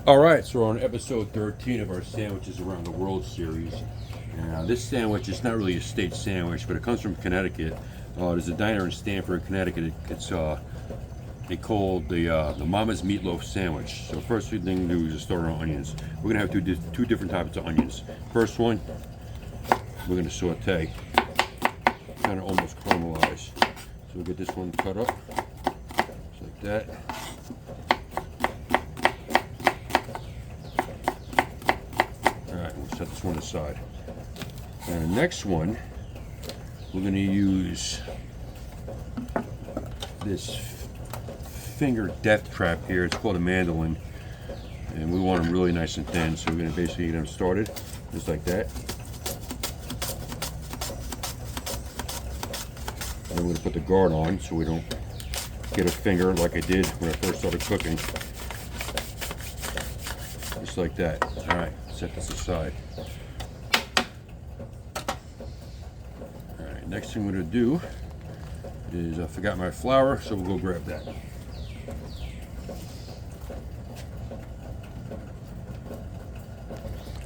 Alright, so we're on episode 13 of our Sandwiches Around the World series. This sandwich is not really a state sandwich, but it comes from Connecticut. There's a diner in Stanford, Connecticut. It's they call the Mama's Meatloaf sandwich. So first thing to do is just start our onions. We're going to have two different types of onions. First one, we're going to saute, kind of almost caramelize. So we'll get this one cut up, just like that. Set this one aside. And the next one, we're going to use this finger death trap here. It's called a mandolin, and we want them really nice and thin. So we're going to basically get them started just like that. And we're going to put the guard on so we don't get a finger like I did when I first started cooking. Just like that. All right, set this aside. Alright, next thing I'm going to do is I forgot my flour, so we'll go grab that.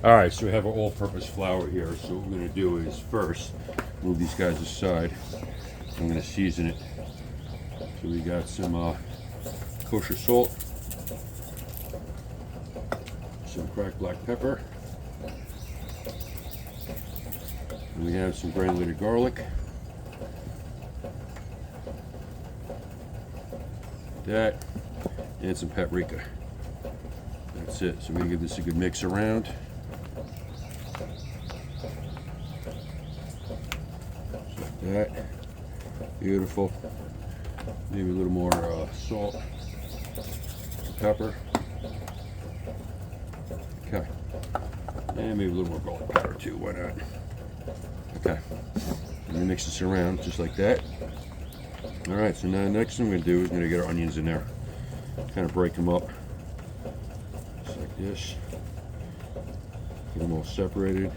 Alright, so we have our all-purpose flour here. So what we're going to do is first move these guys aside. I'm going to season it. So we got some kosher salt, some cracked black pepper, and we have some granulated garlic, that, and some paprika. That's it. So we give this a good mix around. Just like that. Beautiful. Maybe a little more salt, pepper. Okay. And maybe a little more garlic powder too, why not? Okay. And we mix this around just like that. Alright, so now the next thing we're going to do is we're going to get our onions in there. Kind of break them up. Just like this. Get them all separated.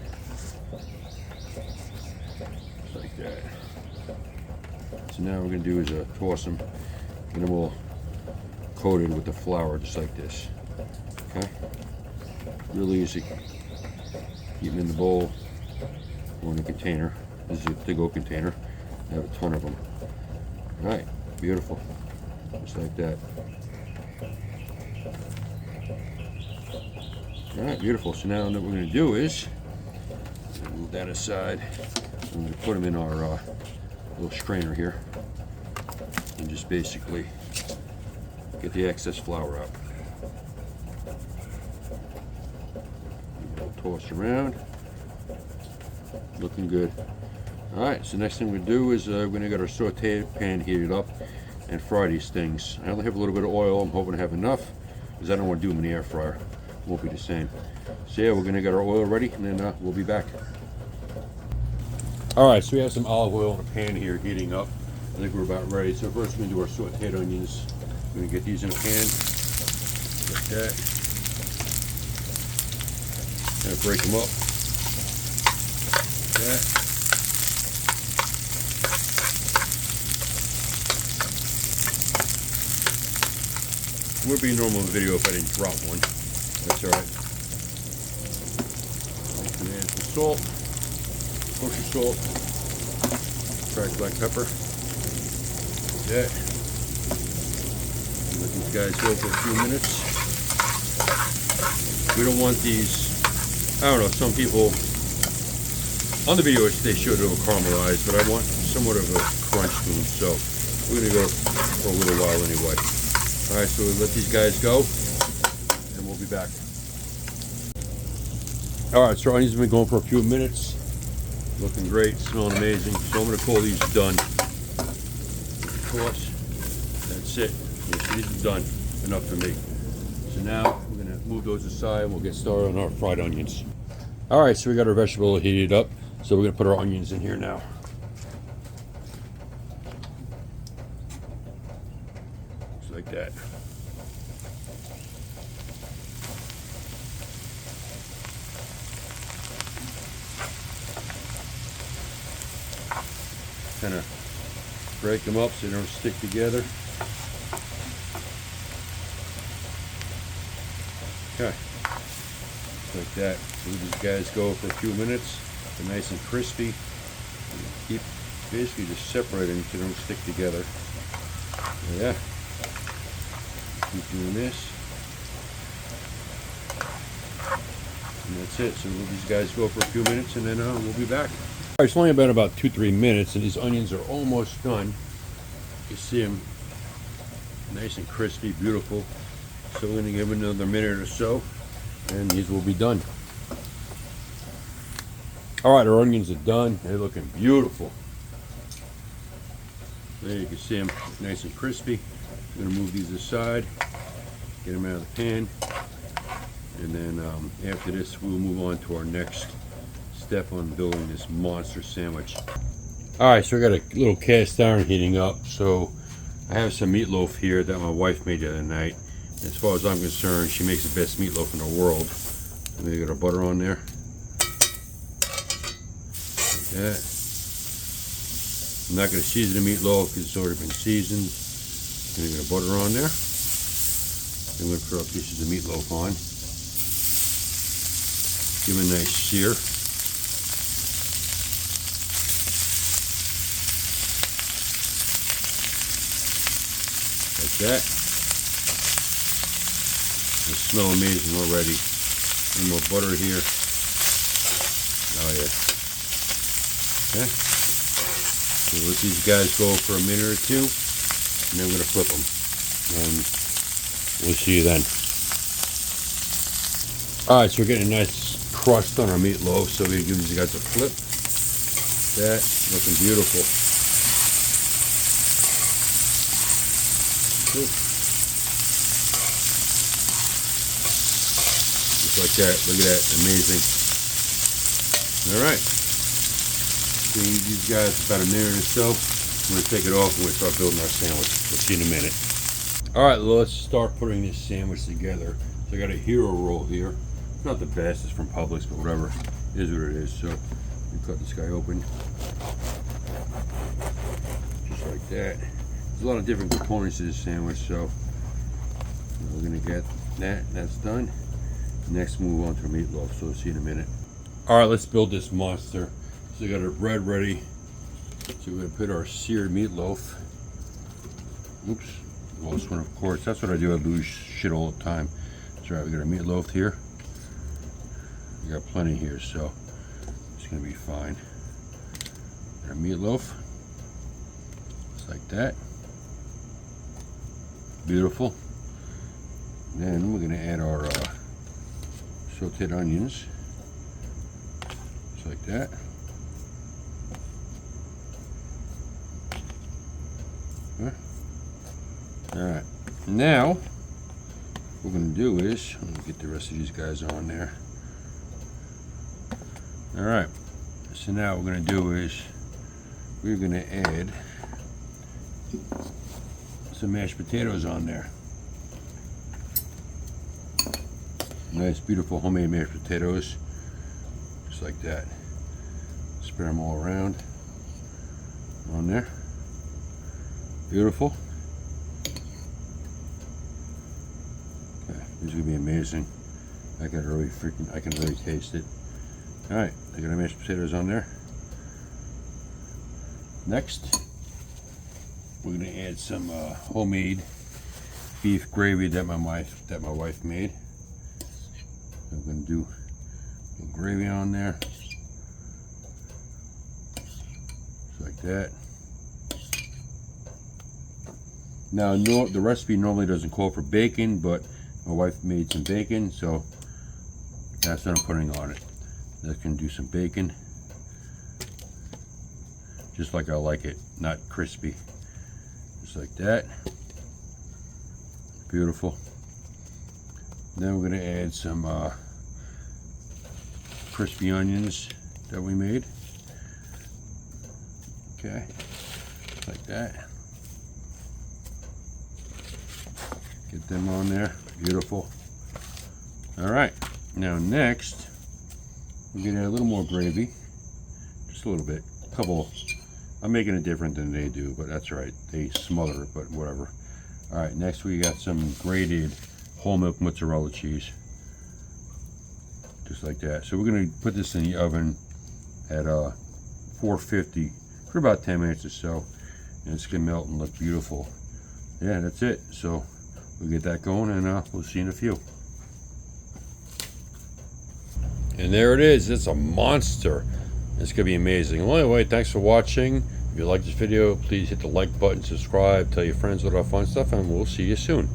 Just like that. So now what we're going to do is toss them. Get them all coated with the flour just like this. Okay? Really easy. Keep them in the bowl or in a container. This is a to-go container. I have a ton of them. Alright, beautiful. Just like that. Alright, beautiful. So now what we're going to do is move that aside. I'm going to put them in our little strainer here and just basically get the excess flour out. Toss around, looking good. All right, so next thing we do is we're going to get our saute pan heated up and fry these things. I only have a little bit of oil. I'm hoping to have enough because I don't want to do them in the air fryer. It won't be the same. So yeah, we're going to get our oil ready and then we'll be back. All right, so we have some olive oil in a pan here heating up. I think we're about ready. So first we're going to do our sauteed onions. We're going to get these in a pan like that. Kind of break them up. Like that. It would be normal in the video if I didn't drop one. That's alright. And add some salt, kosher salt, cracked black pepper. Like that. Let these guys go for a few minutes. We don't want these. I don't know, some people on the video they showed it caramelized, but I want somewhat of a crunch to them, so we're going to go for a little while anyway. Alright, so we let these guys go and we'll be back. Alright, so our onions have been going for a few minutes. Looking great, smelling amazing. So I'm going to call these done. Toss. That's it. These are done. Enough for me. So now we're going to move those aside and we'll get started on our fried onions. Alright, so we got our vegetable heated up. So we're going to put our onions in here now. Just like that. Kind of break them up so they don't stick together. Okay, like that. So these guys go for a few minutes. They're nice and crispy. Keep basically just separating so they don't stick together. So yeah, keep doing this. And that's it. So we'll let these guys go for a few minutes and then we'll be back. All right, it's only been about 2-3 minutes and these onions are almost done. You see them nice and crispy, beautiful. So we're going to give them another minute or so and these will be done. All right, our onions are done. They're looking beautiful. There you can see them nice and crispy. I'm going to move these aside, get them out of the pan. And then after this, we'll move on to our next step on building this monster sandwich. All right, so I got a little cast iron heating up. So I have some meatloaf here that my wife made the other night. As far as I'm concerned, she makes the best meatloaf in the world. I'm gonna get our butter on there. Like that. I'm not gonna season the meatloaf because it's already been seasoned. I'm gonna get a butter on there. I'm gonna throw pieces of meatloaf on. Give them a nice sear. Like that. They smell amazing already. A little more butter here. Oh yeah. Okay. So let these guys go for a minute or two, and then we're gonna flip them. And we'll see you then. All right, so we're getting a nice crust on our meatloaf, so we give these guys a flip. That looking beautiful. Cool. Just like that. Look at that, amazing. All right. So these guys about a minute or so. I'm gonna take it off and we'll start building our sandwich. We'll see you in a minute. All right, let's start putting this sandwich together. So I got a hero roll here. It's not the best, it's from Publix, but whatever. It is what it is. So we cut this guy open. Just like that. There's a lot of different components to this sandwich, so we're gonna get that. That's done. Next, move on to meatloaf. So we'll see you in a minute. All right, let's build this monster. So we got our bread ready. So we're gonna put our seared meatloaf. Oops, lost one, of course. That's what I do. I lose shit all the time. That's right. We got our meatloaf here. We got plenty here, so it's gonna be fine. Our meatloaf, just like that. Beautiful. Then we're gonna add our sauteed onions, just like that. All right. Now, what we're gonna do is, I'm gonna get the rest of these guys on there. All right, so now what we're going to do is we're going to add some mashed potatoes on there. Nice, beautiful homemade mashed potatoes, just like that. Spread them all around on there. Beautiful. Okay, this is going to be amazing. I can really taste it. All right, I got our mashed potatoes on there. Next, we're gonna add some homemade beef gravy that my wife made. I'm gonna do some gravy on there, just like that. Now, the recipe normally doesn't call for bacon, but my wife made some bacon, so that's what I'm putting on it. That can do some bacon, just like I like it, not crispy, just like that. Beautiful. Then we're going to add some crispy onions that we made. Okay, like that. Get them on there. Beautiful. All right. Now next, we're gonna add a little more gravy, just a little bit, a couple. I'm making it different than they do, but that's right. They smother it, but whatever. All right, next we got some grated whole milk mozzarella cheese. just like that. So we're gonna put this in the oven at 450 for about 10 minutes or so, and it's gonna melt and look beautiful. Yeah, that's it. So we'll get that going, and we'll see you in a few. And there it is. It's a monster. It's gonna be amazing. Well, anyway, thanks for watching. If you like this video, please hit the like button, subscribe, tell your friends about our fun stuff, and we'll see you soon.